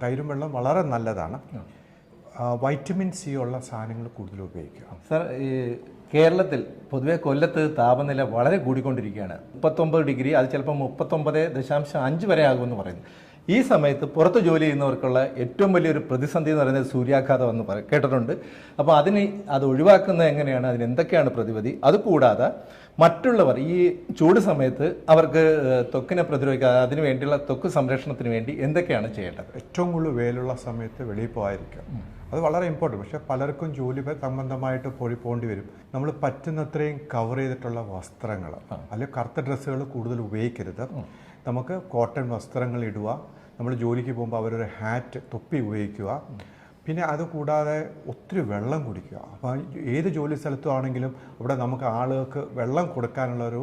തൈരും വെള്ളം വളരെ നല്ലതാണ്. വൈറ്റമിൻ സി ഉള്ള സാധനങ്ങൾ കൂടുതൽ ഉപയോഗിക്കുക. സർ, ഈ കേരളത്തിൽ പൊതുവെ കൊല്ലത്ത് താപനില വളരെ കൂടിക്കൊണ്ടിരിക്കുകയാണ്. 39 ഡിഗ്രി, അത് ചിലപ്പോൾ 39.5 വരെ ആകുമെന്ന് പറയുന്നു. ഈ സമയത്ത് പുറത്ത് ജോലി ചെയ്യുന്നവർക്കുള്ള ഏറ്റവും വലിയൊരു പ്രതിസന്ധി എന്ന് പറയുന്നത് സൂര്യാഘാതം എന്ന് കേട്ടിട്ടുണ്ട്. അപ്പോൾ അത് ഒഴിവാക്കുന്നത് എങ്ങനെയാണ്, അതിന് എന്തൊക്കെയാണ് പ്രതിവിധി? അതുകൂടാതെ മറ്റുള്ളവർ ഈ ചൂട് സമയത്ത് അവർക്ക് ത്വക്കിനെ പ്രതിരോധിക്കാതെ അതിനു വേണ്ടിയുള്ള ത്വക്ക് സംരക്ഷണത്തിന് വേണ്ടി എന്തൊക്കെയാണ് ചെയ്യേണ്ടത്? ഏറ്റവും കൂടുതൽ വെയിലുള്ള സമയത്ത് വെളിയിൽ പോകാതിരിക്കുക. അത് വളരെ ഇമ്പോർട്ടൻറ്റ്. പക്ഷേ പലർക്കും ജോലി സംബന്ധമായിട്ട് പോകേണ്ടി വരും. നമ്മൾ പറ്റുന്നത്രയും കവർ ചെയ്തിട്ടുള്ള വസ്ത്രങ്ങൾ, അല്ലെങ്കിൽ കറുത്ത ഡ്രസ്സുകൾ കൂടുതൽ ഉപയോഗിക്കരുത്. നമുക്ക് കോട്ടൺ വസ്ത്രങ്ങൾ ഇടുക. നമ്മൾ ജോലിക്ക് പോകുമ്പോൾ അവരൊരു ഹാറ്റ്, തൊപ്പി ഉപയോഗിക്കുക. പിന്നെ അതുകൂടാതെ ഒത്തിരി വെള്ളം കുടിക്കുക. അപ്പോൾ ഏത് ജോലി സ്ഥലത്തും ആണെങ്കിലും അവിടെ നമുക്ക് ആളുകൾക്ക് വെള്ളം കൊടുക്കാനുള്ളൊരു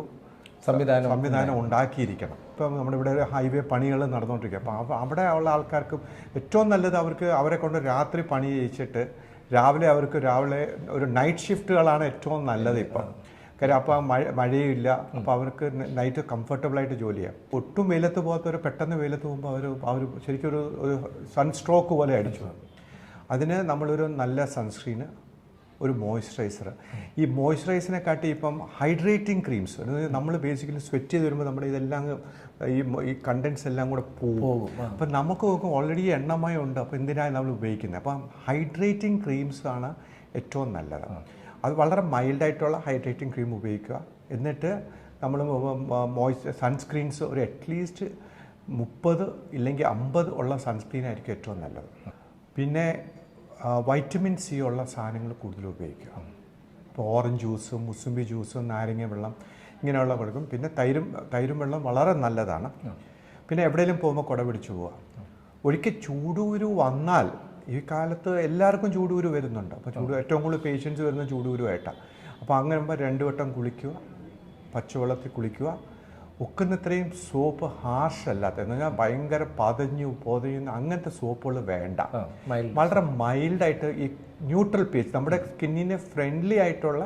സംവിധാനം ഉണ്ടാക്കിയിരിക്കണം. ഇപ്പം നമ്മുടെ ഇവിടെ ഒരു ഹൈവേ പണികൾ നടന്നുകൊണ്ടിരിക്കുക. അപ്പോൾ അവിടെ ഉള്ള ആൾക്കാർക്ക് ഏറ്റവും നല്ലത് അവരെ കൊണ്ട് രാത്രി പണി ചെയ്യിച്ചിട്ട് രാവിലെ ഒരു നൈറ്റ് ഷിഫ്റ്റുകളാണ് ഏറ്റവും നല്ലത് ഇപ്പം. കാര്യം അപ്പോൾ മഴയില്ല. അപ്പോൾ അവർക്ക് നൈറ്റ് കംഫർട്ടബിളായിട്ട് ജോലി ചെയ്യാം. ഒട്ടും വെയിലത്ത് പോകാത്തവർ പെട്ടെന്ന് വെയിലത്ത് പോകുമ്പോൾ അവർ ശരിക്കും ഒരു സൺസ്ട്രോക്ക് പോലെ അടിച്ചു. അതിന് നമ്മളൊരു നല്ല സൺസ്ക്രീന്, ഒരു മോയ്സ്ചറൈസർ. ഈ മോയ്സ്ചറൈസിനെ കാട്ടി ഇപ്പം ഹൈഡ്രേറ്റിംഗ് ക്രീംസ്, നമ്മൾ ബേസിക്കലി സ്വെറ്റ് ചെയ്ത് വരുമ്പോൾ നമ്മുടെ ഇതെല്ലാം ഈ കണ്ടൻസ് എല്ലാം കൂടെ പോകും. അപ്പം നമുക്ക് ഓൾറെഡി എണ്ണമയം ഉണ്ട്. അപ്പോൾ എന്തിനാണ് നമ്മൾ ഉപയോഗിക്കുന്നത്? അപ്പം ഹൈഡ്രേറ്റിംഗ് ക്രീംസ് ആണ് ഏറ്റവും നല്ലത്. അത് വളരെ മൈൽഡായിട്ടുള്ള ഹൈഡ്രേറ്റിംഗ് ക്രീം ഉപയോഗിക്കുക. എന്നിട്ട് നമ്മൾ സൺസ്ക്രീൻസ് ഒരു അറ്റ്ലീസ്റ്റ് 30 ഇല്ലെങ്കിൽ 50 ഉള്ള സൺസ്ക്രീൻ ആയിരിക്കും ഏറ്റവും നല്ലത്. പിന്നെ വൈറ്റമിൻ സി ഉള്ള സാധനങ്ങൾ കൂടുതൽ ഉപയോഗിക്കുക. ഇപ്പോൾ ഓറഞ്ച് ജ്യൂസും മുസംബി ജ്യൂസും നാരങ്ങ വെള്ളം ഇങ്ങനെയുള്ള കൊടുക്കും. പിന്നെ തൈരും വെള്ളം വളരെ നല്ലതാണ്. പിന്നെ എവിടെയെങ്കിലും പോകുമ്പോൾ കുട പിടിച്ചു പോവുക. ഒരിക്കൽ ചൂടുകുരു വന്നാൽ, ഈ കാലത്ത് എല്ലാവർക്കും ചൂടുകുരു വരുന്നുണ്ട്. അപ്പോൾ ഏറ്റവും കൂടുതൽ പേഷ്യൻസ് വരുന്ന ചൂടുകുരുവായിട്ടാണ്. അപ്പോൾ അങ്ങനെ ആകുമ്പോൾ 2 വട്ടം കുളിക്കുക, പച്ചവെള്ളത്തിൽ കുളിക്കുക. ഒക്കുന്നത്രയും സോപ്പ് ഹാർഷ് അല്ലാത്ത, എന്ന് പറഞ്ഞാൽ ഭയങ്കര പൊതയുന്ന അങ്ങനത്തെ സോപ്പുകൾ വേണ്ട. വളരെ മൈൽഡായിട്ട് ഈ ന്യൂട്രൽ പീച്ച്, നമ്മുടെ സ്കിന്നിന് ഫ്രണ്ട്ലി ആയിട്ടുള്ള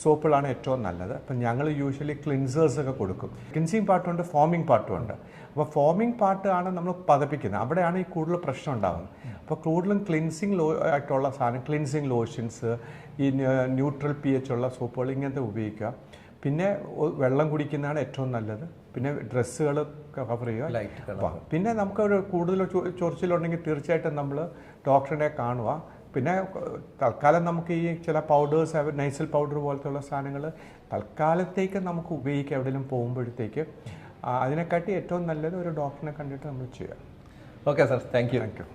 സോപ്പുകളാണ് ഏറ്റവും നല്ലത്. അപ്പം ഞങ്ങൾ യൂഷ്വലി ക്ലിൻസേഴ്സൊക്കെ കൊടുക്കും. ക്ലിൻസിങ് പാർട്ടുണ്ട്, ഫോമിങ് പാർട്ടും ഉണ്ട്. അപ്പോൾ ഫോമിങ് പാർട്ട് ആണ് നമ്മൾ പതപ്പിക്കുന്നത്. അവിടെയാണ് ഈ കൂടുതൽ പ്രശ്നം ഉണ്ടാകുന്നത്. അപ്പോൾ കൂടുതലും ക്ലിൻസിങ് ആയിട്ടുള്ള സാധനം, ക്ലിൻസിങ് ലോഷൻസ്, ഈ ന്യൂട്രൽ pH ഉള്ള സോപ്പുകൾ ഇങ്ങനത്തെ ഉപയോഗിക്കുക. പിന്നെ വെള്ളം കുടിക്കുന്നതാണ് ഏറ്റവും നല്ലത്. പിന്നെ ഡ്രസ്സുകൾ കവർ ചെയ്യുക. പിന്നെ നമുക്ക് ഒരു കൂടുതൽ ചൊറിച്ചിലുണ്ടെങ്കിൽ തീർച്ചയായിട്ടും നമ്മൾ ഡോക്ടറിനെ കാണുക. പിന്നെ തൽക്കാലം നമുക്ക് ഈ ചില പൗഡേഴ്സ്, നൈസൽ പൗഡർ പോലത്തെ സാധനങ്ങൾ തൽക്കാലത്തേക്ക് നമുക്ക് ഉപയോഗിക്കാം എവിടെയെങ്കിലും പോകുമ്പോഴത്തേക്ക്. അതിനെക്കാട്ടി ഏറ്റവും നല്ലത് ഒരു ഡോക്ടറിനെ കണ്ടിട്ട് നമ്മൾ ചെയ്യാം. Okay sir, thank you.